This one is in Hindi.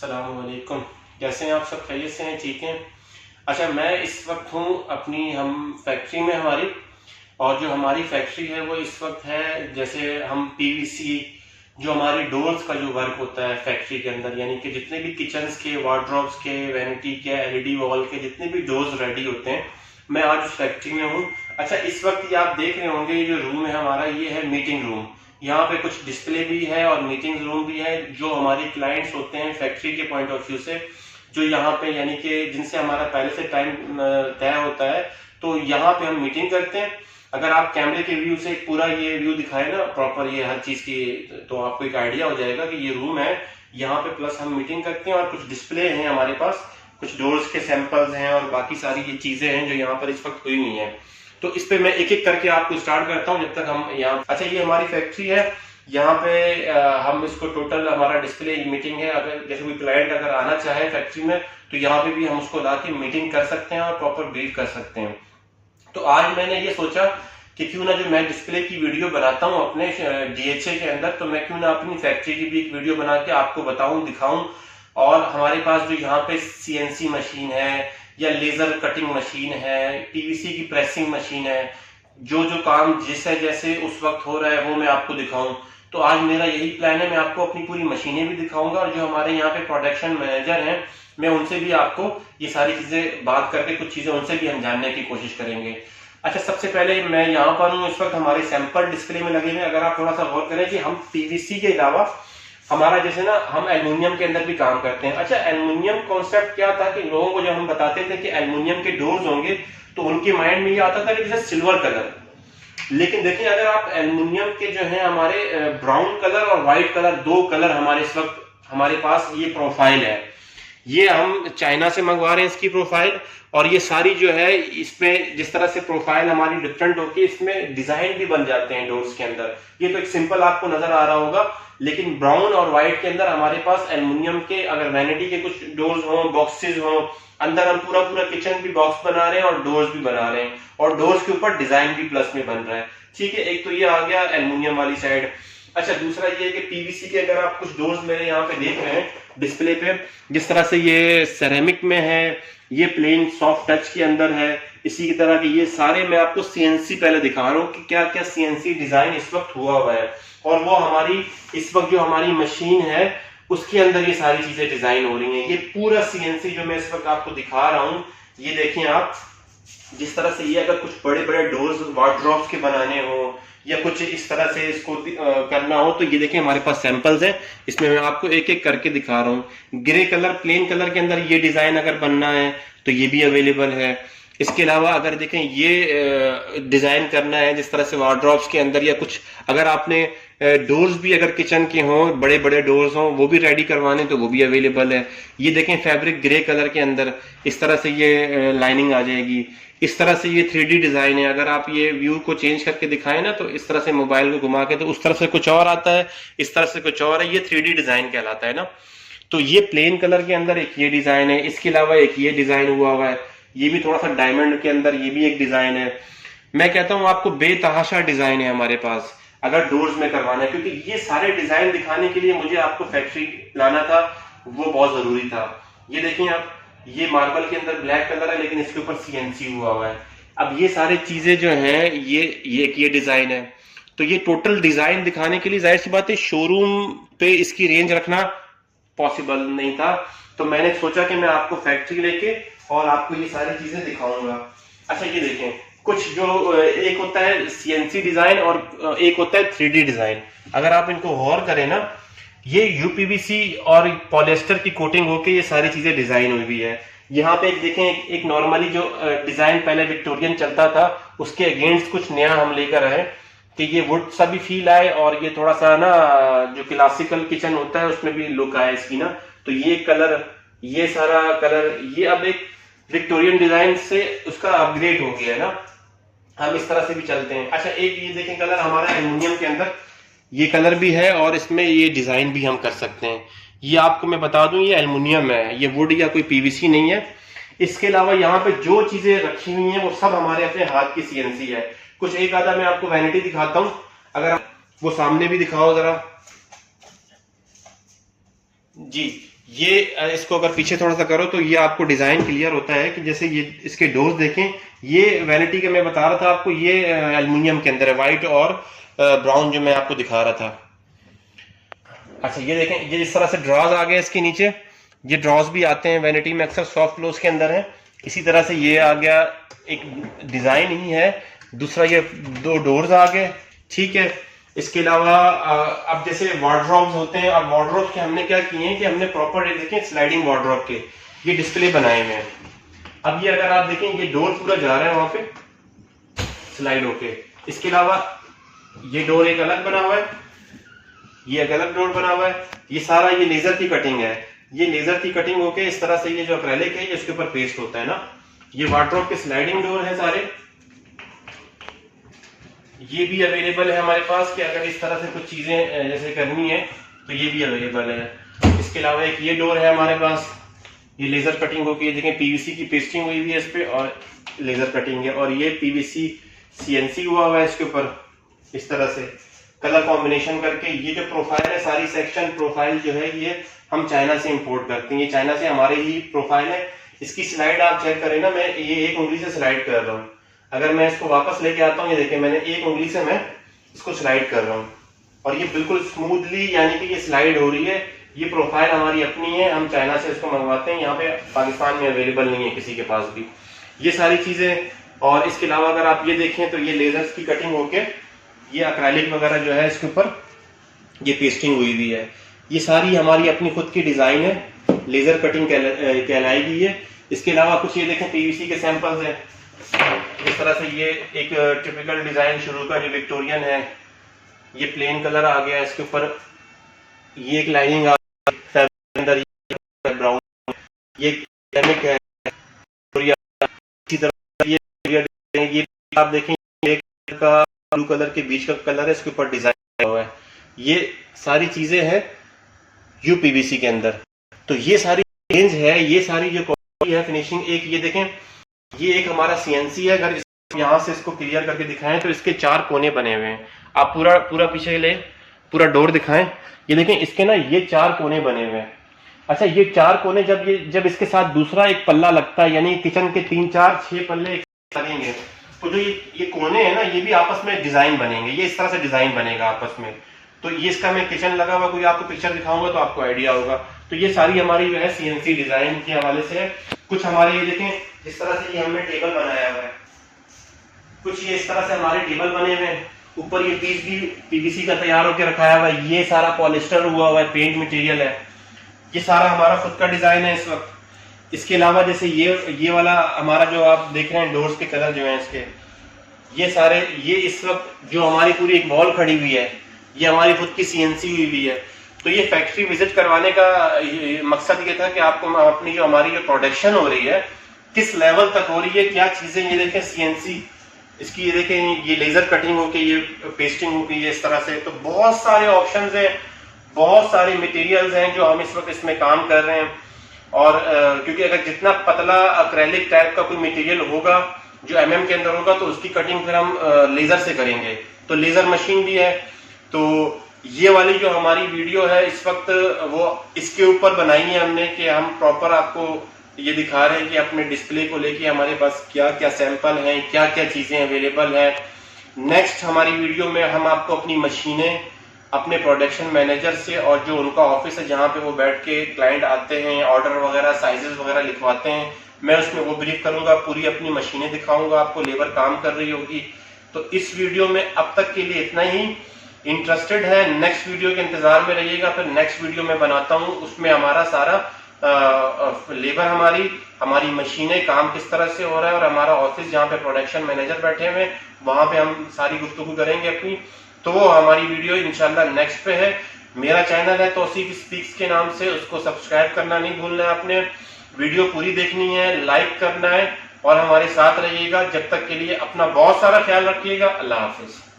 अस्सलाम वालेकुम। कैसे हैं आप सब? खैरियत से हैं? ठीक हैं? अच्छा, मैं इस वक्त हूँ अपनी हम फैक्ट्री में हमारी, और जो हमारी फैक्ट्री है वो इस वक्त है, जैसे हम पीवीसी जो हमारी डोर्स का जो वर्क होता है फैक्ट्री के अंदर, यानी कि जितने भी किचन्स के, वार्डरोब्स के, वैनिटी के, एलईडी वॉल के जितने भी डोर्स रेडी होते हैं, मैं आज उस फैक्ट्री में हूँ। अच्छा, इस वक्त ये आप देख रहे होंगे, ये जो रूम है हमारा, ये है मीटिंग रूम। यहाँ पे कुछ डिस्प्ले भी है और मीटिंग रूम भी है। जो हमारे क्लाइंट्स होते हैं फैक्ट्री के पॉइंट ऑफ व्यू से, जो यहाँ पे यानी कि जिनसे हमारा पहले से टाइम तय होता है, तो यहाँ पे हम मीटिंग करते हैं। अगर आप कैमरे के व्यू से पूरा ये व्यू दिखाए ना प्रॉपर, ये हर चीज की, तो आपको एक आइडिया हो जाएगा कि ये रूम है यहाँ पे, प्लस हम मीटिंग करते हैं। और कुछ डिस्प्ले हैं हमारे पास, कुछ डोर्स के सैंपल्स हैं और बाकी सारी ये चीजें हैं जो यहाँ पर इस वक्त हुई हुई हैं। तो इस पे मैं एक एक करके आपको स्टार्ट करता हूँ जब तक हम यहाँ। अच्छा, ये हमारी फैक्ट्री है। यहाँ पे हम इसको टोटल हमारा डिस्प्ले मीटिंग है। अगर जैसे कोई क्लाइंट अगर आना चाहे फैक्ट्री में, तो यहाँ पे भी हम उसको ला के मीटिंग कर सकते हैं और प्रॉपर ब्रीफ कर सकते हैं। तो आज मैंने ये सोचा कि क्यों ना, जो मैं डिस्प्ले की वीडियो बनाता हूँ अपने डीएचए के अंदर, तो मैं क्यों ना अपनी फैक्ट्री की भी एक वीडियो बना के आपको बताऊं, दिखाऊं। और हमारे पास जो यहाँ पे सीएनसी मशीन है या लेजर कटिंग मशीन है, पीवीसी की प्रेसिंग मशीन है, जो जो काम जैसे जैसे उस वक्त हो रहा है वो मैं आपको दिखाऊं। तो आज मेरा यही प्लान है, मैं आपको अपनी पूरी मशीनें भी दिखाऊंगा, और जो हमारे यहाँ पे प्रोडक्शन मैनेजर हैं, मैं उनसे भी आपको ये सारी चीजें बात करके, कुछ चीजें उनसे भी हम जानने की कोशिश करेंगे। अच्छा, सबसे पहले मैं यहाँ पर हूँ इस वक्त, हमारे सैंपल डिस्प्ले में लगे हुए। अगर आप थोड़ा सा गौर करें कि हम पीवीसी के अलावा हमारा जैसे ना, हम एल्युमिनियम के अंदर भी काम करते हैं। अच्छा, एल्युमिनियम कॉन्सेप्ट क्या था कि लोगों को जब हम बताते थे कि एल्युमिनियम के डोर्स होंगे, तो उनके माइंड में ये आता था कि जैसे सिल्वर कलर। लेकिन देखिए, अगर आप एल्युमिनियम के जो है हमारे ब्राउन कलर और व्हाइट कलर, दो कलर हमारे इस वक्त हमारे पास ये प्रोफाइल है। ये हम चाइना से मंगवा रहे हैं इसकी प्रोफाइल, और ये सारी जो है इसमें जिस तरह से प्रोफाइल हमारी डिफरेंट होती है, इसमें डिजाइन भी बन जाते हैं डोर्स के अंदर। ये तो एक सिंपल आपको नजर आ रहा होगा, लेकिन ब्राउन और व्हाइट के अंदर हमारे पास एल्युमिनियम के, अगर वैनिटी के कुछ डोर्स हो, बॉक्सेस हो, अंदर हम पूरा पूरा किचन भी बॉक्स बना रहे हैं और डोर्स भी बना रहे हैं, और डोर्स के ऊपर डिजाइन भी प्लस में बन रहा है। ठीक है, एक तो ये आ गया एल्युमिनियम वाली साइड। अच्छा, दूसरा ये है कि पीवीसी के अगर आप कुछ डोर्स मेरे यहाँ पे देख रहे हैं डिस्प्ले पे, जिस तरह से ये सेरेमिक में है, ये प्लेन सॉफ्ट टच के अंदर है, इसी की तरह के ये सारे मैं आपको सीएनसी पहले दिखा रहा हूँ कि क्या क्या सीएनसी डिजाइन इस वक्त हुआ हुआ है। और वो हमारी इस वक्त जो हमारी मशीन है उसके अंदर ये सारी चीजें डिजाइन हो रही हैं। ये पूरा सीएनसी जो मैं इस वक्त आपको दिखा रहा हूँ, ये देखें आप, जिस तरह से ये अगर कुछ बड़े बड़े डोर्स वार्डरोब्स के बनाने हो या कुछ इस तरह से इसको करना हो, तो ये देखें हमारे पास सैंपल्स हैं। इसमें मैं आपको एक एक करके दिखा रहा हूँ। ग्रे कलर, प्लेन कलर के अंदर ये डिजाइन अगर बनना है तो ये भी अवेलेबल है। इसके अलावा अगर देखें ये डिजाइन करना है जिस तरह से वार्डरोब्स के अंदर, या कुछ अगर आपने डोर्स भी अगर किचन के हों, बड़े बड़े डोर्स हों, वो भी रेडी करवाने, तो वो भी अवेलेबल है। ये देखें फैब्रिक ग्रे कलर के अंदर इस तरह से ये लाइनिंग आ जाएगी। इस तरह से ये 3D डिजाइन है। अगर आप ये व्यू को चेंज करके दिखाएं ना, तो इस तरह से मोबाइल को घुमा के, तो उस तरफ से कुछ और आता है, इस तरफ से कुछ और है। ये 3D डिजाइन कहलाता है ना। तो ये प्लेन कलर के अंदर एक ये डिजाइन है। इसके अलावा एक ये डिजाइन हुआ है, ये भी थोड़ा सा डायमंड के अंदर, ये भी एक डिजाइन है। मैं कहता हूं आपको बेतहाशा डिजाइन है हमारे पास अगर डोर्स में करवाना है, क्योंकि ये सारे डिजाइन दिखाने के लिए मुझे आपको फैक्ट्री लाना था, वो बहुत जरूरी था। ये देखिए आप, ये मार्बल के अंदर ब्लैक कलर है, लेकिन इसके ऊपर सीएनसी हुआ है। अब ये सारी चीजें जो हैं, ये डिजाइन है। तो ये टोटल डिजाइन दिखाने के लिए जाहिर सी बात है शोरूम पे इसकी रेंज रखना पॉसिबल नहीं था, तो मैंने सोचा कि मैं आपको फैक्ट्री लेके और आपको ये सारी चीजें दिखाऊंगा। अच्छा, ये देखें, कुछ जो एक होता है सीएनसी डिजाइन और एक होता है 3D डिजाइन। अगर आप इनको गौर करें ना, ये यूपीवीसी और पॉलिएस्टर की कोटिंग होके ये सारी चीजें डिजाइन हुई है। यहाँ पे एक देखें, एक नॉर्मली जो डिजाइन पहले विक्टोरियन चलता था, उसके अगेंस्ट कुछ नया हम लेकर आए कि ये वुड सा भी फील आए, और ये थोड़ा सा ना जो क्लासिकल किचन होता है उसमें भी लुक आए इसकी ना। तो ये कलर, ये सारा कलर, ये अब एक विक्टोरियन डिजाइन से उसका अपग्रेड हो गया है ना, हम इस तरह से भी चलते हैं। अच्छा, एक ये देखें कलर हमारा एल्युमिनियम के अंदर, ये कलर भी है और इसमें ये डिजाइन भी हम कर सकते हैं। ये आपको मैं बता दूं, ये एल्युमिनियम है, ये वुड या कोई पीवीसी नहीं है। इसके अलावा यहाँ पे जो चीजें रखी हुई हैं वो सब हमारे अपने हाथ की सीएनसी है। कुछ एक आधा मैं आपको वैनिटी दिखाता हूं, अगर आप वो सामने भी दिखाओ जरा जी। ये इसको अगर पीछे थोड़ा सा करो तो ये आपको डिजाइन क्लियर होता है कि जैसे ये इसके डोर्स देखें, ये वैनिटी के मैं बता रहा था आपको, ये एल्युमिनियम के अंदर है, व्हाइट और ब्राउन जो मैं आपको दिखा रहा था। अच्छा ये देखें, ये इस तरह से ड्रॉज आ गए इसके नीचे, ये ड्रॉज भी आते हैं वैनिटी में, अक्सर सॉफ्ट क्लोज के अंदर है। इसी तरह से ये आ गया, एक डिजाइन ही है। दूसरा ये दो डोर्स आ गए, ठीक है। इसके अलावा अब जैसे वार्डरोब्स होते हैं, अब वार्डरोब के हमने क्या किए हैं कि हमने प्रॉपर ये देखें स्लाइडिंग वार्डरोब के ये डिस्प्ले बनाए हुए हैं। अब ये अगर आप देखें, ये डोर पूरा जा रहा है वहां पे स्लाइड होके। इसके अलावा ये डोर एक अलग बना हुआ है, ये एक अलग डोर बना हुआ है। ये सारा ये लेजर की कटिंग है, ये लेजर की कटिंग होके इस तरह से ये जो एक्रेलिक है ये इसके ऊपर पेस्ट होता है ना। ये वार्डरोब के स्लाइडिंग डोर है सारे, ये भी अवेलेबल है हमारे पास कि अगर इस तरह से कुछ चीजें जैसे करनी है तो ये भी अवेलेबल है। इसके अलावा एक ये डोर है हमारे पास, ये लेजर कटिंग होगी, ये देखें पीवीसी की पेस्टिंग हुई हुई है इस पे और लेजर कटिंग है, और ये पीवीसी सीएनसी हुआ हुआ है इसके ऊपर इस तरह से कलर कॉम्बिनेशन करके। ये जो प्रोफाइल है सारी सेक्शन प्रोफाइल जो है ये हम चाइना से इंपोर्ट करते हैं, ये चाइना से हमारे ही प्रोफाइल है। इसकी स्लाइड आप चेक करें ना, मैं ये एक उंगली से स्लाइड कर रहा हूँ, अगर मैं इसको वापस लेके आता हूँ, ये देखिए मैंने एक उंगली से मैं इसको स्लाइड कर रहा हूँ और ये बिल्कुल स्मूथली यानी कि ये स्लाइड हो रही है। ये प्रोफाइल हमारी अपनी है, हम चाइना से इसको मंगवाते हैं, यहाँ पे पाकिस्तान में अवेलेबल नहीं है किसी के पास भी ये सारी चीजें। और इसके अलावा अगर आप ये देखें तो ये लेजर्स की कटिंग होके ये एक्रेलिक वगैरह जो है इसके ऊपर ये पेस्टिंग हुई हुई है। ये सारी हमारी अपनी खुद की डिजाइन है, लेजर कटिंग कहलाएगी ये। इसके अलावा कुछ ये देखें पीवीसी के सैंपल्स हैं इस तरह से, ये एक टिपिकल डिजाइन शुरू का जो विक्टोरियन है, ये प्लेन कलर आ गया इसके ऊपर, ये एक लाइनिंग आ गई अंदर, ये ब्राउन, ये केमिक है, और इसी तरह ये आप देखें का ब्लू कलर के बीच का कलर है, इसके ऊपर डिजाइन हुआ है। ये सारी चीजें हैं यूपीवीसी के अंदर। तो ये सारी रेंज है, ये सारी जो क्वालिटी है फिनिशिंग। एक ये देखें, ये एक हमारा सीएनसी है, अगर यहाँ से इसको क्लियर करके दिखाएं तो इसके 4 कोने बने हुए हैं। आप पूरा पीछे ले, पूरा डोर दिखाएं, ये देखें इसके ना ये 4 कोने बने हुए हैं। अच्छा ये 4 कोने जब इसके साथ दूसरा एक पल्ला लगता है, यानी किचन के 3 4 6 पल्ले लगेंगे, तो जो ये कोने हैं ना ये भी आपस में डिजाइन बनेंगे, ये इस तरह से डिजाइन बनेगा आपस में। तो ये इसका मैं किचन लगा हुआ कोई आपको पिक्चर दिखाऊंगा तो आपको आइडिया होगा। तो ये सारी हमारी जो है सीएनसी डिजाइन के हवाले से है। कुछ हमारे ये देखें इस तरह से ये हमने टेबल बनाया हुआ है, कुछ ये इस तरह से हमारे टेबल बने हुए हैं। ऊपर ये पीस भी पीवीसी का तैयार होकर रखाया हुआ है, ये सारा पॉलिस्टर हुआ हुआ है, पेंट मटेरियल है, ये सारा हमारा खुद का डिजाइन है इस वक्त। इसके अलावा जैसे ये वाला हमारा जो आप देख रहे हैं डोर्स के कलर जो हैं इसके, ये सारे ये इस वक्त जो हमारी पूरी एक वॉल खड़ी हुई है ये हमारी खुद की सीएनसी हुई हुई है। तो ये फैक्ट्री विजिट करवाने का मकसद ये था कि आपको अपनी जो हमारी जो प्रोडक्शन हो रही है किस लेवल तक हो रही है, क्या चीजें, ये देखें सीएनसी इसकी, ये देखें ये लेजर कटिंग होके ये पेस्टिंग होके ये इस तरह से। तो बहुत सारे ऑप्शंस हैं, बहुत सारे मटेरियल्स हैं जो हम इस वक्त इसमें काम कर रहे हैं। और क्योंकि अगर जितना पतला एक्रेलिक टाइप का कोई मटेरियल होगा जो एमएम के अंदर होगा तो उसकी कटिंग फिर हम लेजर से करेंगे, तो लेजर मशीन भी है। तो ये वाली जो हमारी वीडियो है इस वक्त वो इसके ऊपर बनाई है हमने कि हम प्रॉपर आपको ये दिखा रहे हैं कि अपने डिस्प्ले को लेके हमारे पास क्या क्या सैंपल हैं, क्या क्या चीजें अवेलेबल हैं। नेक्स्ट हमारी वीडियो में हम आपको अपनी मशीनें अपने प्रोडक्शन मैनेजर से और जो उनका ऑफिस है जहाँ पे वो बैठ के क्लाइंट आते हैं ऑर्डर वगैरह साइजेस वगैरह लिखवाते हैं, मैं उसमें वो ब्रीफ करूंगा, पूरी अपनी मशीनें दिखाऊंगा आपको, लेबर काम कर रही होगी। तो इस वीडियो में अब तक के लिए इतना ही। इंटरेस्टेड है नेक्स्ट वीडियो के इंतजार में रहिएगा, फिर नेक्स्ट वीडियो में बनाता हूँ, उसमें हमारा सारा लेबर हमारी मशीनें काम किस तरह से हो रहा है और हमारा ऑफिस जहाँ पे प्रोडक्शन मैनेजर बैठे हुए हैं वहां पे हम सारी गुफ्तगू करेंगे अपनी। तो वो हमारी वीडियो इंशाल्लाह नेक्स्ट पे है। मेरा चैनल है तौसीफ स्पीक्स के नाम से, उसको सब्सक्राइब करना नहीं भूलना है आपने, वीडियो पूरी देखनी है, लाइक करना है और हमारे साथ रहिएगा। जब तक के लिए अपना बहुत सारा ख्याल रखिएगा। अल्लाह हाफिज।